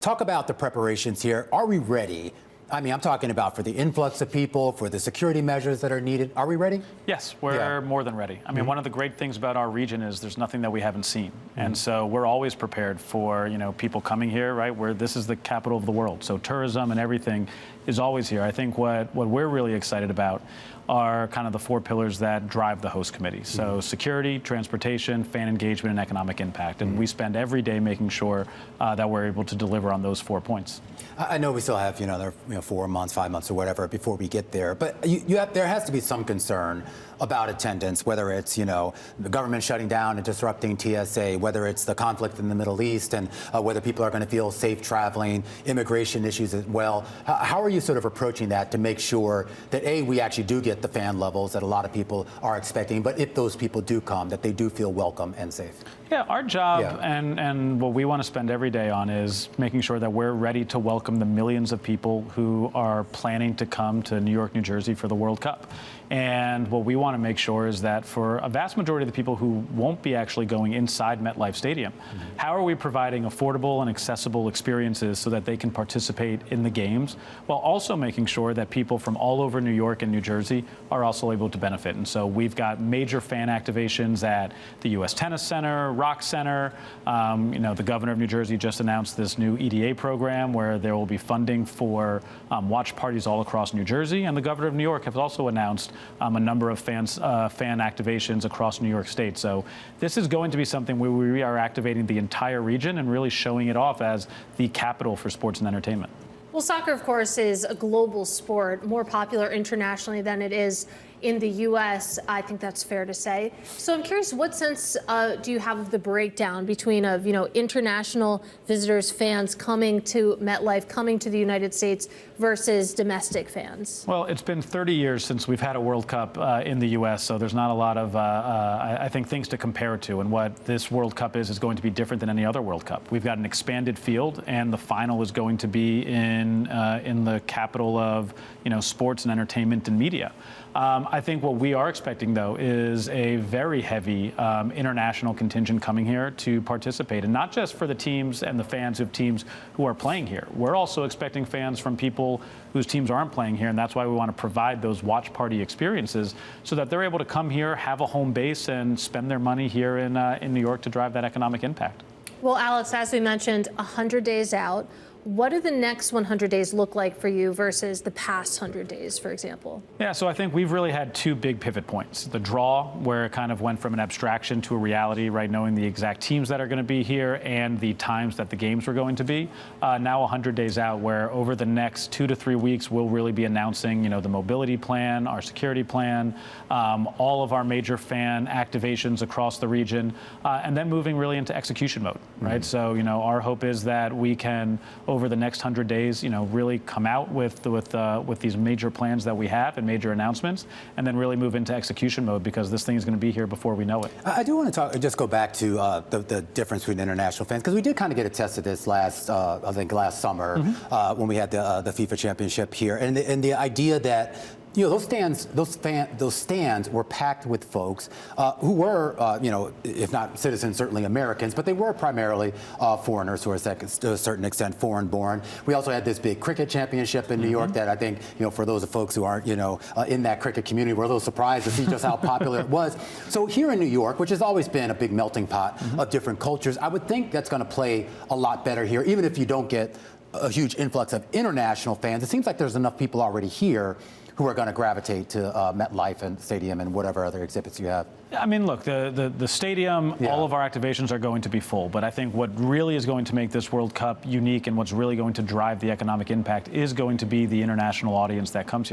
Talk about the preparations here. Are we ready? I mean, I'm talking about for the influx of people, for the security measures that are needed. Are we ready? Yes, we're more than ready. I mean, one of the great things about our region is there's nothing that we haven't seen. And so we're always prepared for, people coming here, right, where this is the capital of the world. So tourism and everything is always here. I think what we're really excited about are kind of the four pillars that drive the host committee. So security, transportation, fan engagement, and economic impact. And we spend every day making sure that we're able to deliver on those 4 points. I know we still have, another 4 months, 5 months or whatever before we get there. But there has to be some concern about attendance, whether it's, the government shutting down and disrupting TSA, whether it's the conflict in the Middle East and whether people are going to feel safe traveling, immigration issues as well. How are you sort of approaching that to make sure that, A, we actually do get the fan levels that a lot of people are expecting, but if those people do come, that they do feel welcome and safe? Yeah, our job and what we want to spend every day on is making sure that we're ready to welcome the millions of people who are planning to come to New York, New Jersey for the World Cup. And what we want to make sure is that for a vast majority of the people who won't be actually going inside MetLife Stadium, how are we providing affordable and accessible experiences so that they can participate in the games, while also making sure that people from all over New York and New Jersey are also able to benefit? And so we've got major fan activations at the U.S. Tennis Center, Rock Center. The governor of New Jersey just announced this new EDA program where there will be funding for watch parties all across New Jersey. And the governor of New York has also announced a number of fan activations across New York State. So this is going to be something where we are activating the entire region and really showing it off as the capital for sports and entertainment. Well, soccer, of course, is a global sport, more popular internationally than it is in the U.S. I think that's fair to say. So I'm curious, what sense do you have of the breakdown between international visitors, fans coming to MetLife, coming to the United States versus domestic fans? Well, it's been 30 years since we've had a World Cup in the U.S., so there's not a lot of, I think, things to compare it to. And what this World Cup is going to be different than any other World Cup. We've got an expanded field, and the final is going to be in the capital of, sports and entertainment and media. I think what we are expecting, though, is a very heavy international contingent coming here to participate, and not just for the teams and the fans of teams who are playing here. We're also expecting fans from people whose teams aren't playing here, and that's why we want to provide those watch party experiences so that they're able to come here, have a home base, and spend their money here in New York to drive that economic impact. Well, Alex, as we mentioned, 100 days out. What do the next 100 days look like for you versus the past 100 days, for example? Yeah, so I think we've really had two big pivot points. The draw, where it kind of went from an abstraction to a reality, right, knowing the exact teams that are going to be here and the times that the games were going to be. Now 100 days out, where over the next 2 to 3 weeks, we'll really be announcing, the mobility plan, our security plan, all of our major fan activations across the region, and then moving really into execution mode, right? So, our hope is that we can, over the next 100 days, really come out with these major plans that we have and major announcements, and then really move into execution mode, because this thing is going to be here before we know it. I do want to just go back to the difference between international fans, because we did kind of get a test of this last summer when we had the FIFA Championship here, and the idea that those stands were packed with folks who were, if not citizens, certainly Americans, but they were primarily foreigners who are to a certain extent foreign-born. We also had this big cricket championship in New York that I think, for those of folks who aren't, in that cricket community, were a little surprised to see just how popular it was. So here in New York, which has always been a big melting pot of different cultures, I would think that's going to play a lot better here, even if you don't get a huge influx of international fans. It seems like there's enough people already here who are going to gravitate to MetLife and Stadium and whatever other exhibits you have. I mean, look, the stadium, all of our activations are going to be full. But I think what really is going to make this World Cup unique and what's really going to drive the economic impact is going to be the international audience that comes here.